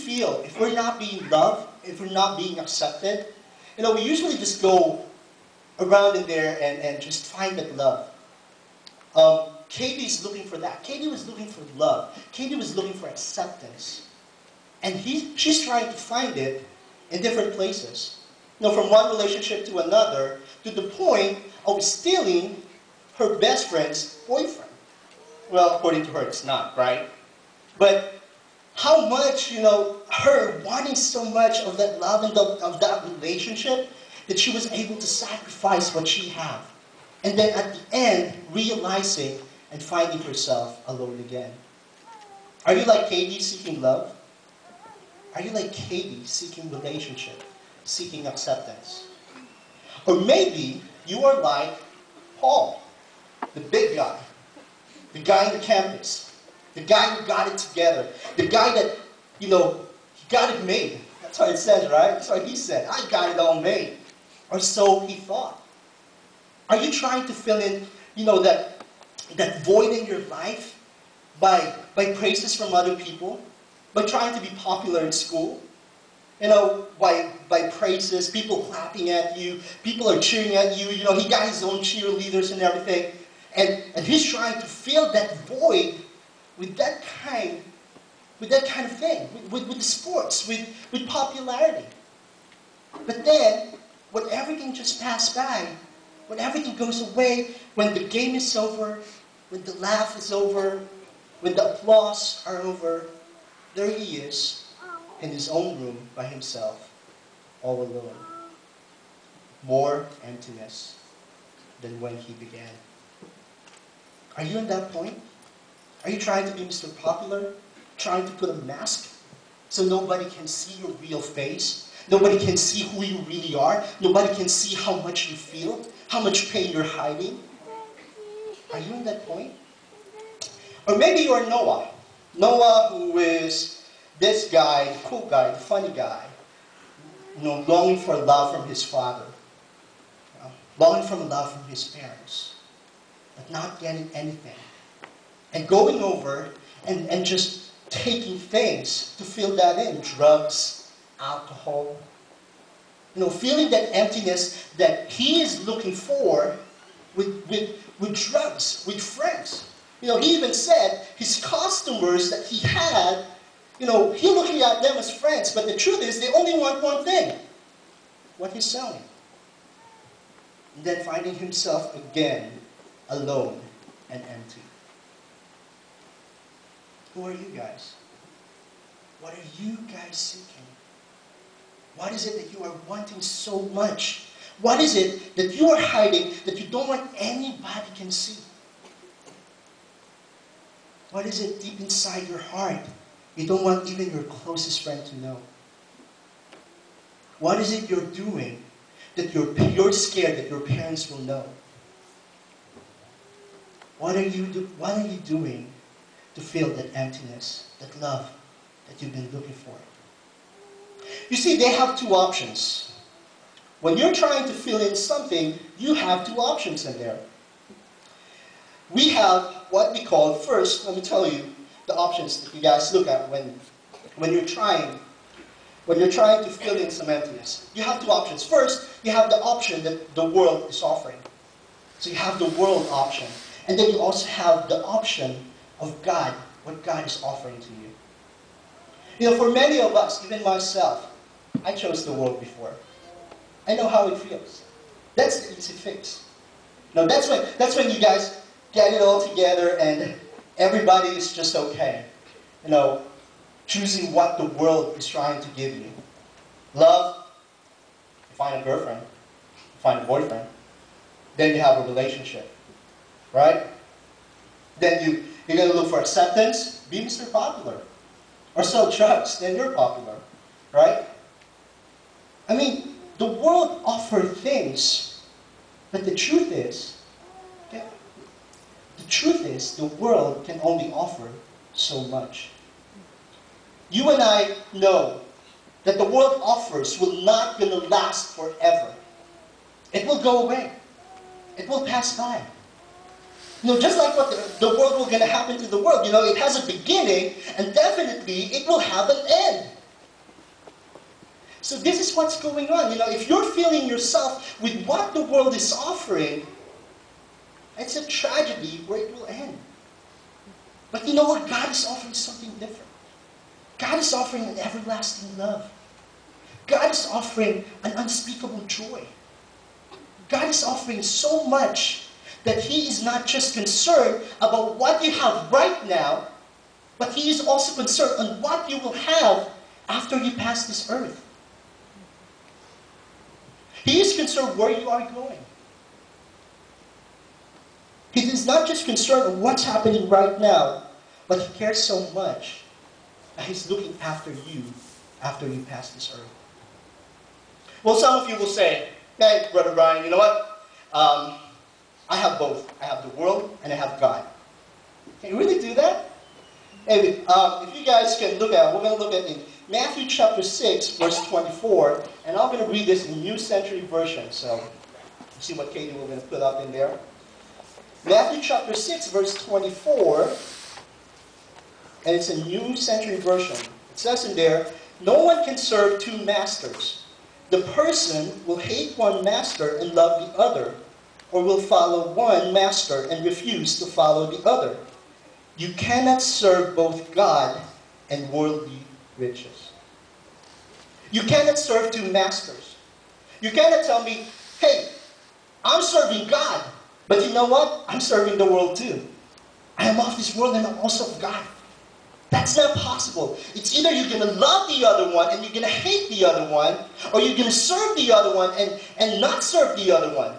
feel if we're not being loved, if we're not being accepted? You know, we usually just go around in there and just find that love. Katie's looking for that. Katie was looking for love. Katie was looking for acceptance. And she's trying to find it in different places. You know, from one relationship to another, to the point of stealing her best friend's boyfriend. Well, according to her, it's not, right? But how much, you know, her wanting so much of that love and of that relationship, that she was able to sacrifice what she had. And then at the end, realizing and finding herself alone again. Are you like Katie, seeking love? Are you like Katie, seeking relationship, seeking acceptance? Or maybe you are like Paul, the big guy, the guy in the campus, the guy who got it together, the guy that, you know, he got it made. That's what it says, right? That's what he said. I got it all made. Or so he thought. Are you trying to fill in, you know, that void in your life by praises from other people? By trying to be popular in school? You know, by praises, people clapping at you, people are cheering at you, you know, he got his own cheerleaders and everything. And he's trying to fill that void with that kind of thing, with the sports, with popularity. But then, when everything just passed by, when everything goes away, when the game is over, when the laugh is over, when the applause are over, there he is, in his own room by himself, all alone. More emptiness than when he began. Are you at that point? Are you trying to be Mr. Popular? Trying to put a mask so nobody can see your real face? Nobody can see who you really are? Nobody can see how much you feel? How much pain you're hiding? Are you at that point? Or maybe you are Noah. Noah, who is this guy, the cool guy, the funny guy, you know, longing for love from his father, you know, longing for love from his parents, but not getting anything, and going over and just taking things to fill that in, drugs, alcohol, you know, feeling that emptiness that he is looking for with drugs, with friends. You know, he even said his customers that he had, you know, he looking at them as friends, but the truth is they only want one thing, what he's selling. And then finding himself again alone and empty. Who are you guys? What are you guys seeking? What is it that you are wanting so much? What is it that you are hiding that you don't want anybody can see? What is it deep inside your heart you don't want even your closest friend to know? What is it you're doing that you're scared that your parents will know? What are you doing to fill that emptiness, that love that you've been looking for? You see, they have two options. When you're trying to fill in something, you have two options in there. We have what we call, first, let me tell you the options that you guys look at when you're trying to fill in some emptiness. You have two options. First, you have the option that the world is offering. So you have the world option. And then you also have the option of God, what God is offering to you. You know, for many of us, even myself, I chose the world before. I know how it feels. That's the easy fix. Now that's when you guys get it all together and everybody is just okay. You know, choosing what the world is trying to give you. Love, you find a girlfriend, you find a boyfriend, then you have a relationship, right? Then you're going to look for acceptance, be Mr. Popular. Or sell drugs, then you're popular, right? I mean, the world offers things, but the truth is, the world can only offer so much. You and I know that the world offers will not going to last forever. It will go away. It will pass by. You know, just like what the world will going to happen to the world. You know, it has a beginning, and definitely it will have an end. So this is what's going on. If you're filling yourself with what the world is offering, it's a tragedy where it will end. But you know what? God is offering something different. God is offering an everlasting love. God is offering an unspeakable joy. God is offering so much that He is not just concerned about what you have right now, but He is also concerned on what you will have after you pass this earth. He is concerned where you are going. He is not just concerned on what's happening right now, but He cares so much that He's looking after you after you pass this earth. Well, some of you will say, hey, Brother Brian, you know what? I have both. I have the world and I have God. Can you really do that? Hey, if you guys can look at, we're going to look at in Matthew chapter 6, verse 24, and I'm going to read this in New Century Version. So, see what Katie we're going to put up in there. Matthew chapter 6, verse 24, and it's a New Century Version. It says in there, no one can serve two masters. The person will hate one master and love the other, or will follow one master and refuse to follow the other. You cannot serve both God and worldly riches. You cannot serve two masters. You cannot tell me, hey, I'm serving God, but you know what? I'm serving the world too. I am of this world and I'm also of God. That's not possible. It's either you're going to love the other one and you're going to hate the other one, or you're going to serve the other one and not serve the other one.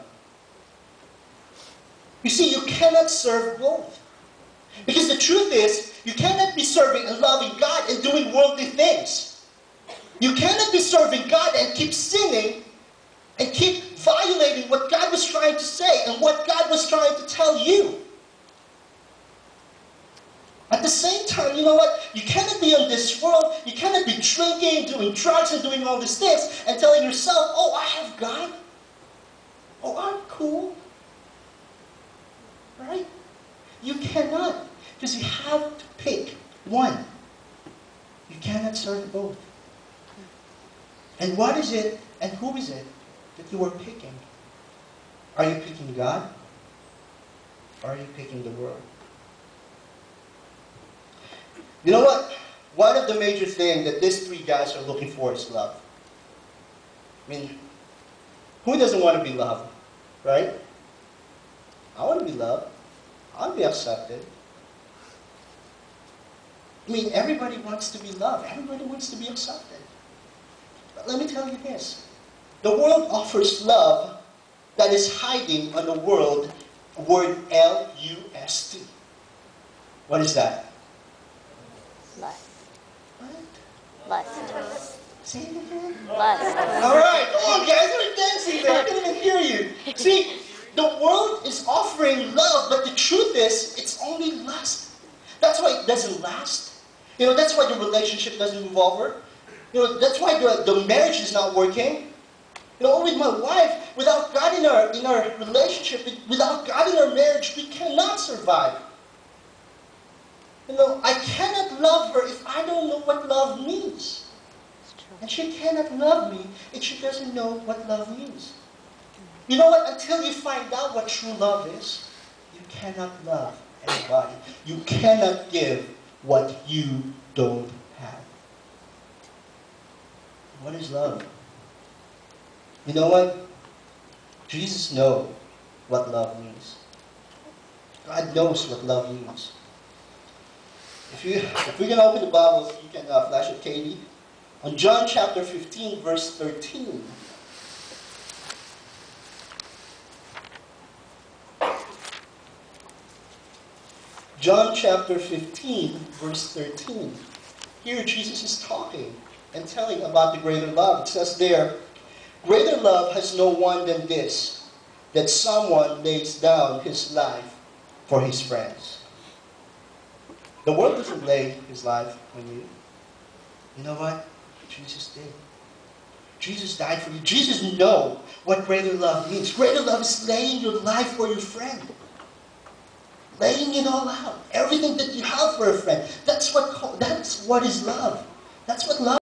You see, you cannot serve both. Because the truth is, you cannot be serving and loving God and doing worldly things. You cannot be serving God and keep sinning and keep violating what God was trying to say and what God was trying to tell you. At the same time, you know what? You cannot be in this world. You cannot be drinking, doing drugs, and doing all these things and telling yourself, oh, I have God. Oh, I'm cool. Right? You cannot. Because you have to pick one. You cannot serve both. And what is it and who is it that you are picking? Are you picking God? Or are you picking the world? You know what? One of the major things that these three guys are looking for is love. I mean, who doesn't want to be loved? Right? I want to be loved. I want to be accepted. I mean, everybody wants to be loved. Everybody wants to be accepted. But let me tell you this. The world offers love that is hiding on the word L-U-S-T. What is that? Lust. What? Lust. Say it again. Lust. All right. Come on, guys. We're dancing there. I can't even hear you. See, the world is offering love, but the truth is, it's only lust. That's why it doesn't last. That's why the relationship doesn't move over. That's why the marriage is not working. With my wife, without God in our relationship, without God in our marriage, we cannot survive. I cannot love her if I don't know what love means. And she cannot love me if she doesn't know what love means. You know what? Until you find out what true love is, you cannot love anybody. You cannot give what you don't have. What is love? You know what? Jesus knows what love means. God knows what love means. If we can open the Bible, you can flash it, Katie. On John chapter 15, verse 13. John chapter 15, verse 13. Here Jesus is talking and telling about the greater love. It says there, greater love has no one than this, that someone lays down his life for his friends. The world doesn't lay his life on you. You know what? Jesus did. Jesus died for you. Jesus knows what greater love means. Greater love is laying your life for your friend. Laying it all out. Everything that you have for a friend. That's what is love. That's what love